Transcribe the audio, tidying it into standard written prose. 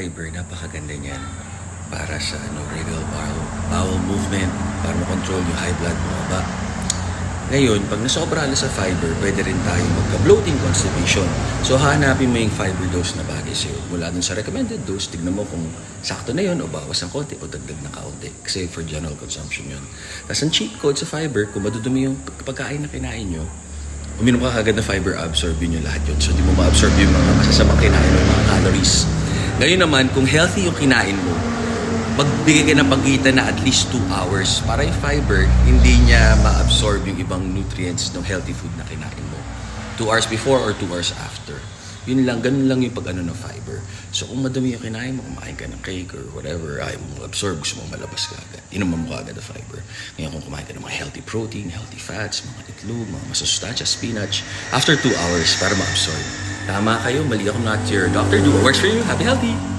Fiber, napakaganda niyan para sa radial bowel movement, para makontrol yung high blood bumaba. Ngayon, pag nasobra na sa fiber, pwede rin tayo magka-bloating constipation. So, hanapin mo yung fiber dose na bagay sa'yo. Mula dun sa recommended dose, tignan mo kung sakto na yun o bawas ng konti o dagdag na kaunti. Kasi for general consumption yun. Tapos ang cheat code sa fiber, kung madudumi yung pagkain na kinain nyo, uminom ka kagad na fiber, absorb yun yung lahat yun. So, di mo ma-absorb yung mga masasamang kinain mo, yung mga calories. Ngayon naman, kung healthy yung kinain mo, magbigay ka ng pagitan na at least 2 hours para yung fiber, hindi niya ma-absorb yung ibang nutrients ng healthy food na kinain mo. 2 hours before or 2 hours after. Yun lang, ganun lang yung pag-ano ng fiber. So kung madumi yung kinain mo, kumain ka ng cake or whatever, ayaw mo absorb, gusto mong malabas ka agad. Inuman mo ka agad ang fiber. Ngayon kung kumain ka ng mga healthy protein, healthy fats, mga itlog, mga masustansya, spinach, after 2 hours para ma-absorb. Tama kayo, mali ako, not your doctor. Do what works for you. Happy healthy!